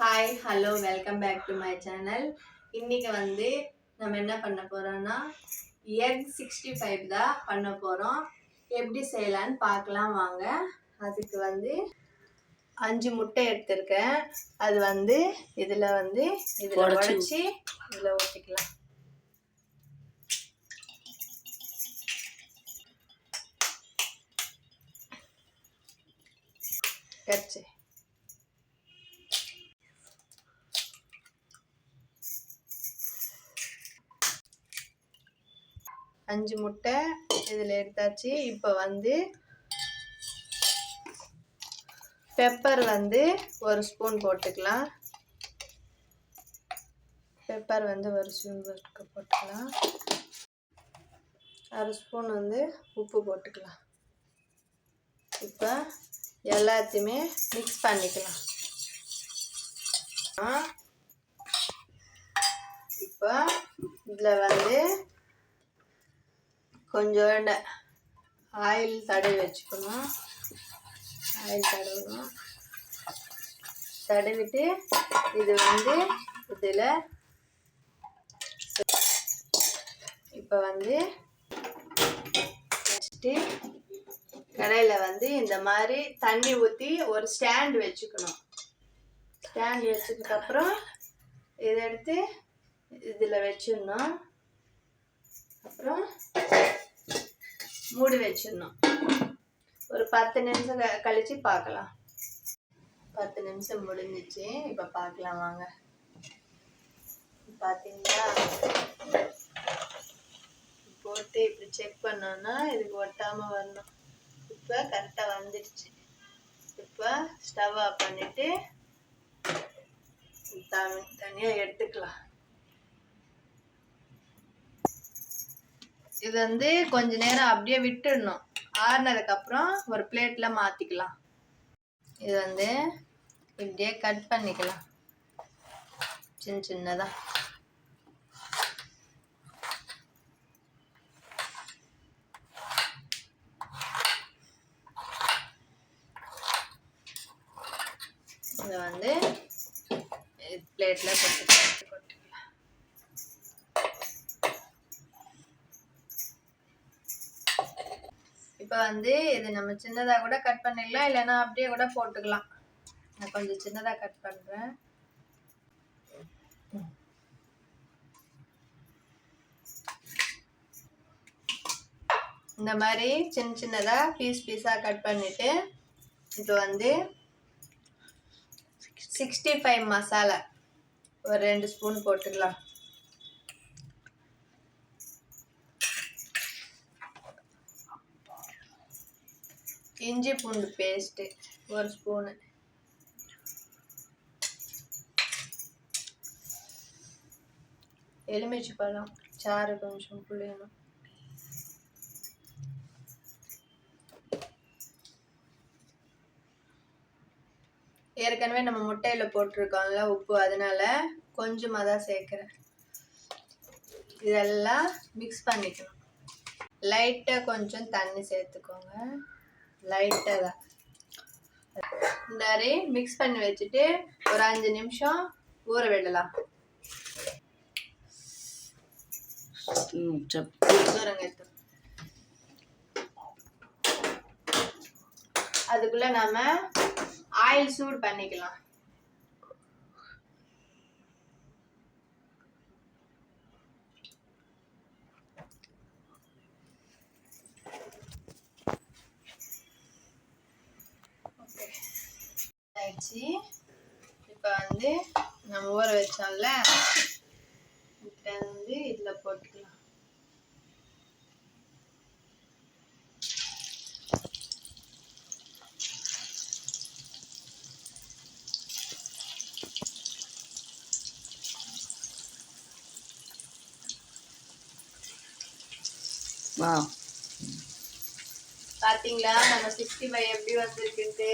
Hi hello welcome back to my channel. இன்றைக்கி வந்து நம்ம என்ன பண்ண போகிறோன்னா எக் 65 தான் பண்ண போகிறோம். எப்படி செய்யலான்னு பார்க்கலாம் வாங்க. அதுக்கு வந்து 5 முட்டை எடுத்திருக்கேன். அது வந்து இதில் உடைச்சி இதில் ஊற்றிக்கலாம். கட்சி 5 முட்டை இதில் எடுத்தாச்சு. இப்போ வந்து பெப்பர் வந்து 1 ஸ்பூன் போட்டுக்கலாம். பெப்பர் வந்து 1 ஸ்பூன் போட்டுக்கலாம். 1/2 ஸ்பூன் வந்து உப்பு போட்டுக்கலாம். இப்போ எல்லாத்தையுமே மிக்ஸ் பண்ணிக்கலாம். இப்போ இதில் வந்து கொஞ்சோண்டு ஆயில் தடவி வச்சுக்கணும். ஆயில் தடவணும். தடவிட்டு இது வந்து இதில் இப்போ வந்து வச்சுட்டு கடையில் வந்து இந்த மாதிரி தண்ணி ஊற்றி ஒரு ஸ்டாண்ட் வச்சுக்கணும். ஸ்டாண்ட் வச்சதுக்கப்புறம் இதை எடுத்து இதில் வச்சிடணும். அப்புறம் மூடி வச்சிடணும். ஒரு 10 நிமிஷம் கழித்து பார்க்கலாம். 10 நிமிஷம் முடிஞ்சிச்சு. இப்போ பார்க்கலாம் வாங்க. பார்த்தீங்களா, போட்டு இப்படி செக் பண்ணோன்னா இதுக்கு ஒட்டாமல் வரணும். இப்போ கரெக்டாக வந்துடுச்சு. இப்போ ஸ்டவ் ஆஃப் பண்ணிவிட்டு தனியாக எடுத்துக்கலாம். இது வந்து கொஞ்ச நேரம் அப்படியே விட்டுடணும். ஆறுனதுக்கப்புறம் ஒரு பிளேட்டில் மாற்றிக்கலாம். இது வந்து இப்படியே கட் பண்ணிக்கலாம் சின்ன சின்னதாக. இதை வந்து பிளேட்டில் கொட்டிக்கலாம். இப்போ வந்து இது நம்ம சின்னதாக கூட கட் பண்ணிடலாம், இல்லைன்னா அப்படியே கூட போட்டுக்கலாம். நான் கொஞ்சம் சின்னதாக கட் பண்ணுறேன். இந்த மாதிரி சின்ன சின்னதாக பீஸாக கட் பண்ணிவிட்டு இப்போ வந்து 65 மசாலா ஒரு 2 ஸ்பூன் போட்டுக்கலாம். இஞ்சி பூண்டு பேஸ்ட்டு 1 ஸ்பூனு. எலுமிச்சை பழம் சாறு கொஞ்சம் புளியணும். ஏற்கனவே நம்ம முட்டையில் போட்டிருக்கோம்ல உப்பு, அதனால கொஞ்சமாக தான் சேர்க்குறேன். இதெல்லாம் மிக்ஸ் பண்ணிக்கணும். லைட்டாக கொஞ்சம் தண்ணி சேர்த்துக்கோங்க. லைட்டாக தான் இந்த மாதிரி மிக்ஸ் பண்ணி வச்சுட்டு ஒரு 5 நிமிஷம் ஊற விடலாம். அதுக்குள்ள நாம ஆயில் சூடு பண்ணிக்கலாம். ஆயிடுச்சு. இப்போ வந்து நம்ம ஊற வச்சோம்ல, இதில் வந்து இதில் போட்டுக்கலாம். பார்த்தீங்களா நம்ம 65 எப்படி வந்திருக்குன்ட்டு.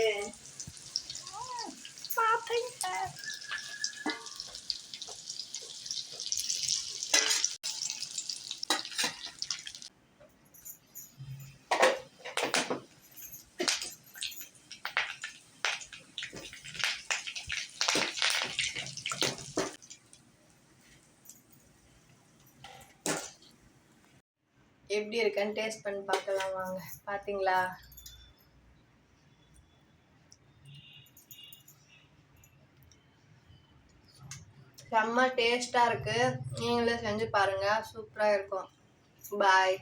எப்படி இருக்குன்னு டேஸ்ட் பண்ணி பார்க்கலாம் வாங்க. பார்த்தீங்களா? செம்ம டேஸ்ட்டாக இருக்குது. நீங்களே செஞ்சு பாருங்கள், சூப்பராக இருக்கும். பாய்.